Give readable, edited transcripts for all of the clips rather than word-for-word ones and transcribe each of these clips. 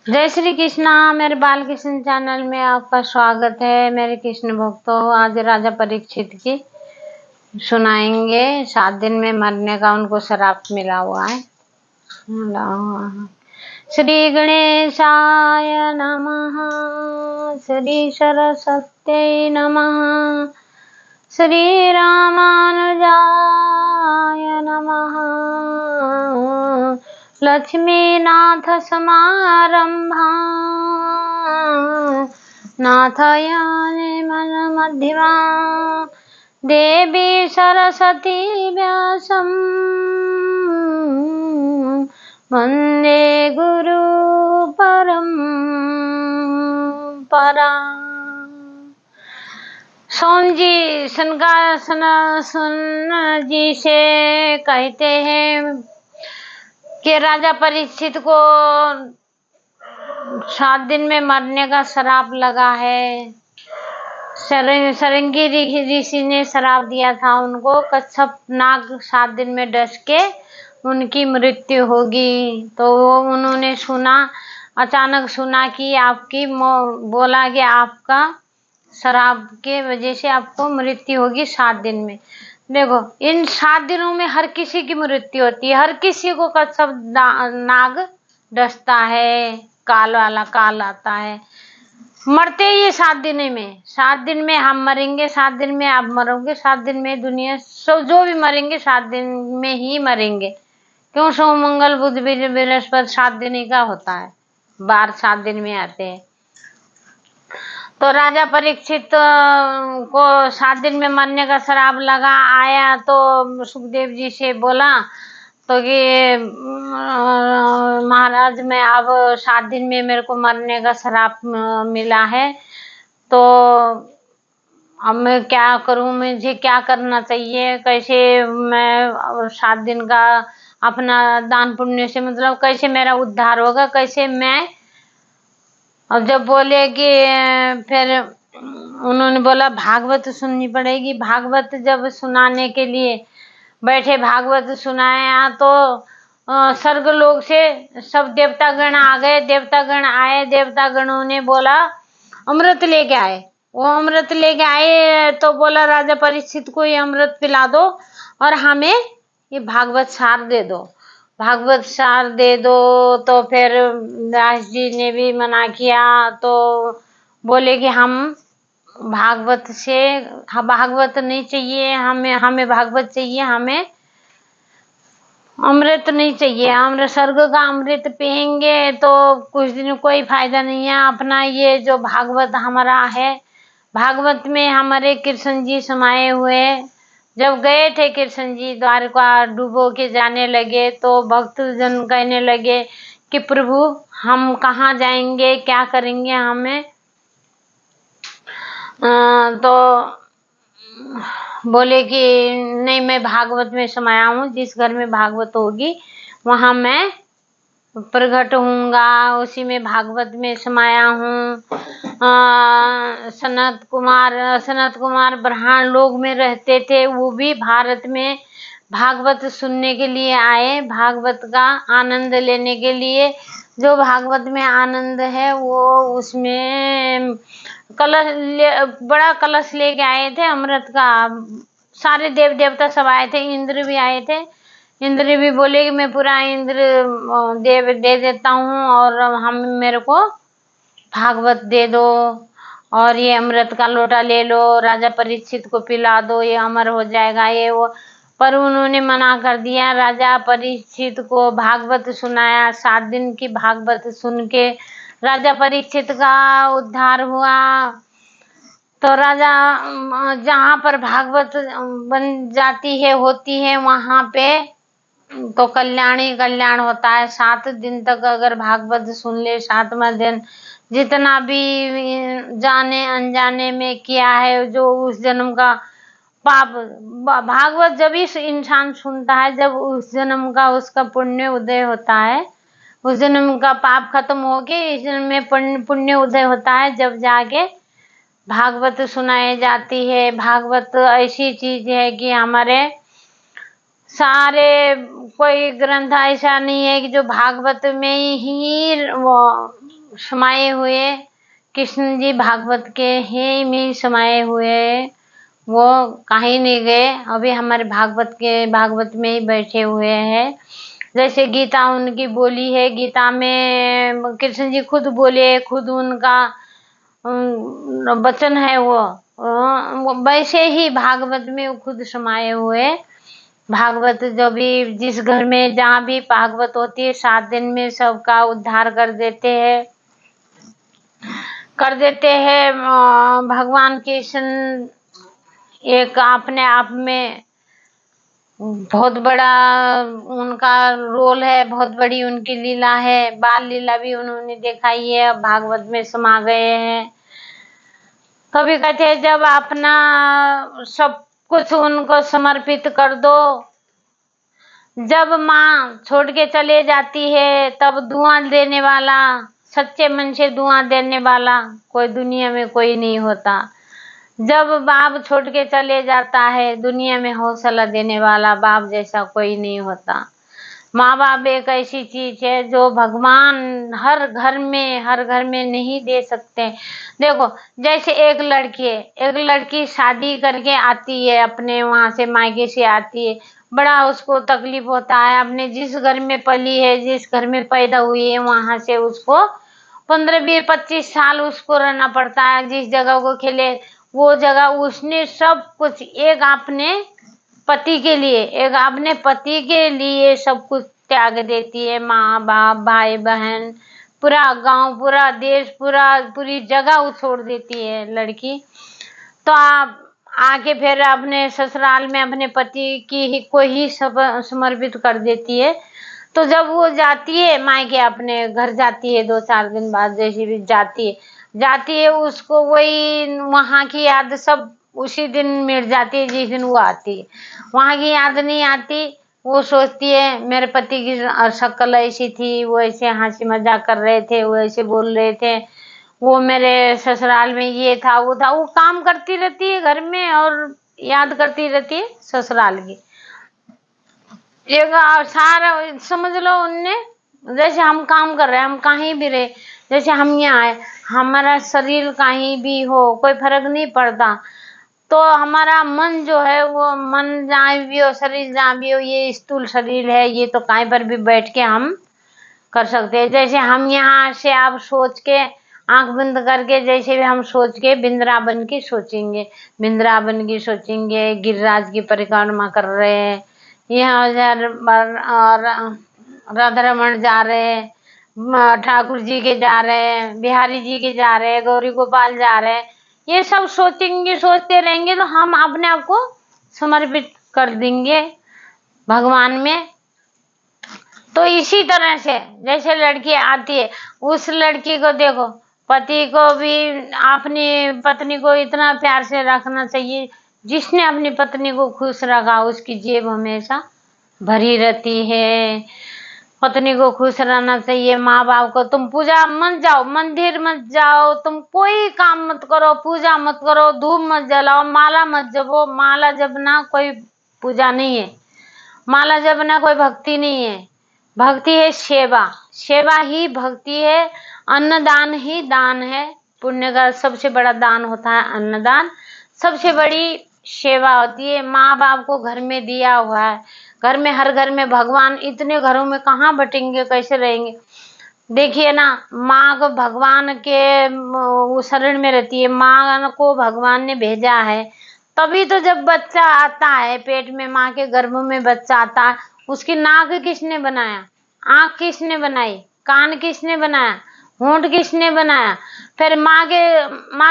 जय श्री कृष्णा। मेरे बाल कृष्ण चैनल में आपका स्वागत है। मेरे कृष्ण भक्तों, आज राजा परीक्षित की सुनाएंगे। 7 दिन में मरने का उनको श्राप मिला हुआ है। श्री गणेशाय नमः, श्री सरस्वत्यै नमः, श्री रामानुजाय नमः। लक्ष्मीनाथ समारंभा नाथयाने मन मध्यमा, देवी सरस्वती व्यासं वंदे गुरु परंपरा। सोन जी सुन जी से कहते हैं कि राजा परीक्षित को 7 दिन में मरने का श्राप लगा है। सरंगी ऋषि ने श्राप दिया था उनको, कच्छप नाग 7 दिन में डस के उनकी मृत्यु होगी। तो वो उन्होंने अचानक सुना कि बोला कि आपका श्राप के वजह से आपको मृत्यु होगी 7 दिन में। देखो, इन 7 दिनों में हर किसी की मृत्यु होती है। हर किसी को कच्छप नाग डसता है, काल वाला काल आता है। मरते ही ये 7 दिन में। 7 दिन में हम मरेंगे, 7 दिन में आप मरोगे, 7 दिन में दुनिया सब जो भी मरेंगे 7 दिन में ही मरेंगे। क्यों? सोम मंगल बुध बृहस्पति 7 दिन ही का होता है, बार 7 दिन में आते हैं। तो राजा परीक्षित को 7 दिन में मरने का श्राप लगा आया तो सुखदेव जी से बोला तो कि महाराज, मैं अब 7 दिन में मेरे को मरने का श्राप मिला है, तो अब मैं क्या करूं? मुझे क्या करना चाहिए? कैसे मैं 7 दिन का अपना दान पुण्य से मतलब कैसे मेरा उद्धार होगा? कैसे मैं? और जब बोले कि फिर उन्होंने बोला भागवत सुननी पड़ेगी। भागवत जब सुनाने के लिए बैठे, भागवत सुनाया तो स्वर्ग लोक से सब देवतागण आ गए। देवतागण आए, देवतागणों ने बोला अमृत लेके आए। वो अमृत लेके आए तो बोला राजा परीक्षित को ये अमृत पिला दो और हमें ये भागवत सार दे दो, भागवत सार दे दो। तो फिर दास जी ने भी मना किया, तो बोले कि हम भागवत नहीं चाहिए, हमें भागवत चाहिए, हमें अमृत नहीं चाहिए। अमृत स्वर्ग का अमृत पियेंगे तो कुछ दिन कोई फायदा नहीं है। अपना ये जो भागवत हमारा है, भागवत में हमारे कृष्ण जी समाये हुए। जब गए थे कृष्ण जी द्वारका डूबो के जाने लगे तो भक्त जन कहने लगे कि प्रभु हम कहाँ जाएंगे, क्या करेंगे हमें? तो बोले कि नहीं, मैं भागवत में समाया हूँ, जिस घर में भागवत होगी वहां मैं प्रकट होऊंगा, उसी में भागवत में समाया हूँ। सनत कुमार ब्रह्मांड लोक में रहते थे, वो भी भारत में भागवत सुनने के लिए आए, भागवत का आनंद लेने के लिए। जो भागवत में आनंद है वो उसमें बड़ा कलश लेके आए थे अमृत का। सारे देव देवता सब आए थे, इंद्र भी आए थे। इंद्र भी बोले कि मैं पूरा इंद्र देव दे देता हूँ और मेरे को भागवत दे दो और ये अमृत का लोटा ले लो, राजा परीक्षित को पिला दो, ये अमर हो जाएगा ये वो। पर उन्होंने मना कर दिया। राजा परीक्षित को भागवत सुनाया। 7 दिन की भागवत सुन के राजा परीक्षित का उद्धार हुआ। तो राजा जहाँ पर भागवत बन जाती है होती है वहां पे तो कल्याण ही कल्याण होता है। 7 दिन तक अगर भागवत सुन ले, 7वां दिन जितना भी जाने अनजाने में किया है, जो उस जन्म का पाप, भागवत जब इस इंसान सुनता है जब उस जन्म का उसका पुण्य उदय होता है, उस जन्म का पाप खत्म होके इस जन्म में पुण्य उदय होता है, जब जाके भागवत सुनाई जाती है। भागवत ऐसी चीज है कि हमारे सारे कोई ग्रंथ ऐसा नहीं है कि जो भागवत में ही वो समाये हुए, कृष्ण जी भागवत के ही में समाये हुए, वो कहीं नहीं गए, अभी हमारे भागवत में ही बैठे हुए हैं। जैसे गीता उनकी बोली है, गीता में कृष्ण जी खुद बोले, खुद उनका वचन है वो वैसे ही भागवत में वो खुद समाये हुए। भागवत जो भी जिस घर में जहाँ भी भागवत होती है 7 दिन में सबका उद्धार कर देते हैं। भगवान कृष्ण एक अपने आप में बहुत बड़ा उनका रोल है, बहुत बड़ी उनकी लीला है। बाल लीला भी उन्होंने दिखाई है, भागवत में समा गए हैं। कभी कहते हैं जब अपना सब कुछ उनको समर्पित कर दो, जब माँ छोड़ के चले जाती है तब दुआ देने वाला, सच्चे मन से दुआ देने वाला कोई दुनिया में कोई नहीं होता। जब बाप छोड़ के चले जाता है दुनिया में हौसला देने वाला बाप जैसा कोई नहीं होता। माँ बाप एक ऐसी चीज है जो भगवान हर घर में नहीं दे सकते। देखो जैसे एक लड़की शादी करके आती है, अपने वहां से मायके से आती है, बड़ा उसको तकलीफ होता है। अपने जिस घर में पली है, जिस घर में पैदा हुई है, वहां से उसको 15, 20, 25 साल उसको रहना पड़ता है। जिस जगह को खेले वो जगह उसने सब कुछ एक अपने पति के लिए सब कुछ त्याग देती है। माँ बाप, भाई बहन, पूरा गांव, पूरा देश, पूरी जगह छोड़ देती है लड़की। तो आप आके फिर अपने ससुराल में अपने पति को ही समर्पित कर देती है। तो जब वो जाती है मायके, अपने घर जाती है 2-4 दिन बाद, जैसे भी जाती है उसको वही वहां की याद सब उसी दिन मिट जाती है जिस दिन वो आती है। वहां की याद नहीं आती। वो सोचती है मेरे पति की शक्ल ऐसी थी, वो ऐसे हंसी मजाक कर रहे थे, वो ऐसे बोल रहे थे, वो मेरे ससुराल में ये था वो था। वो काम करती रहती है घर में और याद करती रहती है ससुराल की। एक सारा समझ लो उनने, जैसे हम काम कर रहे हैं, हम कहीं भी रहे, जैसे हम यहाँ आए, हमारा शरीर कहीं भी हो कोई फर्क नहीं पड़ता। तो हमारा मन जो है, वो मन जहाँ भी हो, शरीर जहाँ भी हो, ये स्थूल शरीर है, ये तो कहीं पर भी बैठ के हम कर सकते हैं। जैसे हम यहाँ से आप सोच के आंख बंद करके, जैसे भी हम सोच के वृंदावन की सोचेंगे, गिरिराज की परिक्रमा कर रहे हैं, यहाँ राधा रमन जा रहे हैं, ठाकुर जी के जा रहे हैं, बिहारी जी के जा रहे हैं, गौरी गोपाल जा रहे हैं, ये सब सोचते रहेंगे तो हम अपने आप को समर्पित कर देंगे भगवान में। तो इसी तरह से जैसे लड़की आती है, उस लड़की को देखो, पति को भी अपनी पत्नी को इतना प्यार से रखना चाहिए। जिसने अपनी पत्नी को खुश रखा उसकी जेब हमेशा भरी रहती है। पत्नी को खुश रहना चाहिए। माँ बाप को, तुम पूजा मत जाओ, मंदिर मत जाओ, तुम कोई काम मत करो, पूजा मत करो, धूप मत जलाओ, माला मत जपो। माला जपना कोई पूजा नहीं है, माला जपना कोई भक्ति नहीं है। भक्ति है सेवा ही भक्ति है। अन्नदान ही दान है। पुण्य का सबसे बड़ा दान होता है अन्नदान, सबसे बड़ी सेवा होती है। माँ बाप को घर में दिया हुआ है, घर में, हर घर में भगवान, इतने घरों में कहाँ बटेंगे, कैसे रहेंगे। देखिए ना, माँ को भगवान के वो शरण में रहती है, माँ को भगवान ने भेजा है। तभी तो जब बच्चा आता है पेट में, माँ के गर्भ में बच्चा आता है, उसकी नाक किसने बनाया, आंख किसने बनाई, कान किसने बनाया, होंठ किसने बनाया, फिर माँ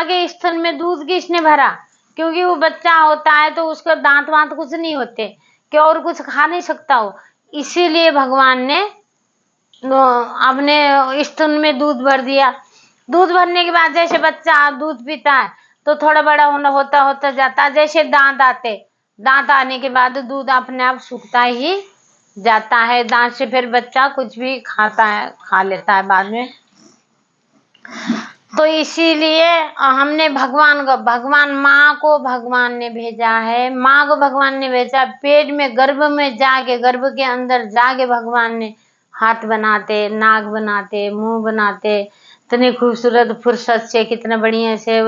के स्तन में दूध किसने भरा। क्योंकि वो बच्चा होता है तो उसका दांत वांत कुछ नहीं होते कि और कुछ खा नहीं सकता हो, इसीलिए भगवान ने अपने स्तन में दूध भर दिया। दूध भरने के बाद जैसे बच्चा दूध पीता है तो थोड़ा बड़ा होता जाता है। जैसे दांत आने के बाद दूध अपने आप सूखता ही जाता है। दांत से फिर बच्चा कुछ भी खा लेता है बाद में। तो इसीलिए हमने भगवान माँ को भगवान ने भेजा है, माँ को भगवान ने भेजा, पेट में गर्भ में जाके, गर्भ के अंदर जाके भगवान ने हाथ बनाते, नाक बनाते, मुंह बनाते, इतनी खूबसूरत फुर्सत से, कितना बढ़िया से,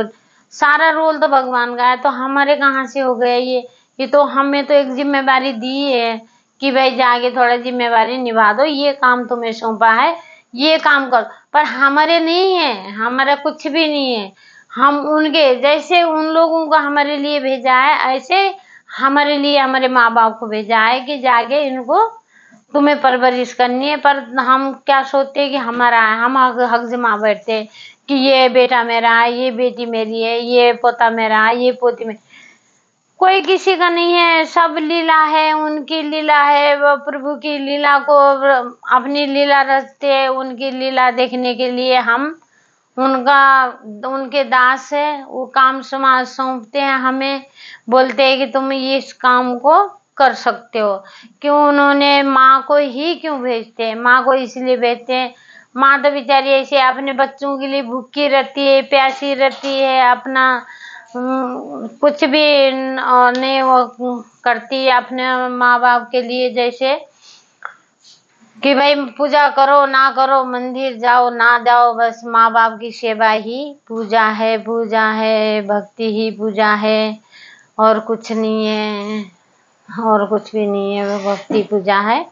सारा रोल तो भगवान का है। तो हमारे कहाँ से हो गया ये तो हमें तो एक जिम्मेदारी दी है कि भाई जाके थोड़ा जिम्मेदारी निभा दो, ये काम तुम्हें सौंपा है, ये काम करो। पर हमारे नहीं है, हमारा कुछ भी नहीं है। हम उनके जैसे उन लोगों को हमारे लिए भेजा है, ऐसे हमारे लिए हमारे माँ बाप को भेजा है कि जाके इनको तुम्हें परवरिश करनी है। पर हम क्या सोचते हैं कि हमारा है, हम हक जमा बैठते हैं कि ये बेटा मेरा है, ये बेटी मेरी है, ये पोता मेरा है, ये पोती मेरी। कोई किसी का नहीं है, सब लीला है, उनकी लीला है। वो प्रभु की लीला को अपनी लीला रचते हैं, उनकी लीला देखने के लिए हम उनके दास है। वो काम समाज सौंपते हैं हमें, बोलते हैं कि तुम इस काम को कर सकते हो। क्यों उन्होंने माँ को ही क्यों भेजते हैं? माँ को इसलिए भेजते हैं, माँ तो बेचारी ऐसे अपने बच्चों के लिए भूखी रहती है, प्यासी रहती है, अपना कुछ भी नहीं वो करती है अपने माँ बाप के लिए। जैसे कि भाई पूजा करो ना करो, मंदिर जाओ ना जाओ, बस माँ बाप की सेवा ही पूजा है, पूजा है, भक्ति ही पूजा है, और कुछ नहीं है, और कुछ भी नहीं है, वो भक्ति पूजा है।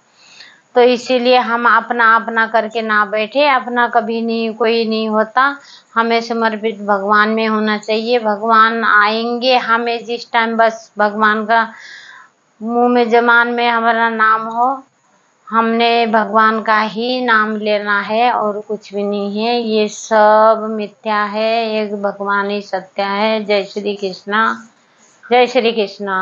तो इसीलिए हम अपना अपना करके ना बैठे, अपना कभी नहीं, कोई नहीं होता, हमें समर्पित भगवान में होना चाहिए। भगवान आएंगे हमें जिस टाइम, बस भगवान का मुंह में जबान में हमारा नाम हो, हमने भगवान का ही नाम लेना है, और कुछ भी नहीं है। ये सब मिथ्या है, एक भगवान ही सत्य है। जय श्री कृष्णा, जय श्री कृष्णा।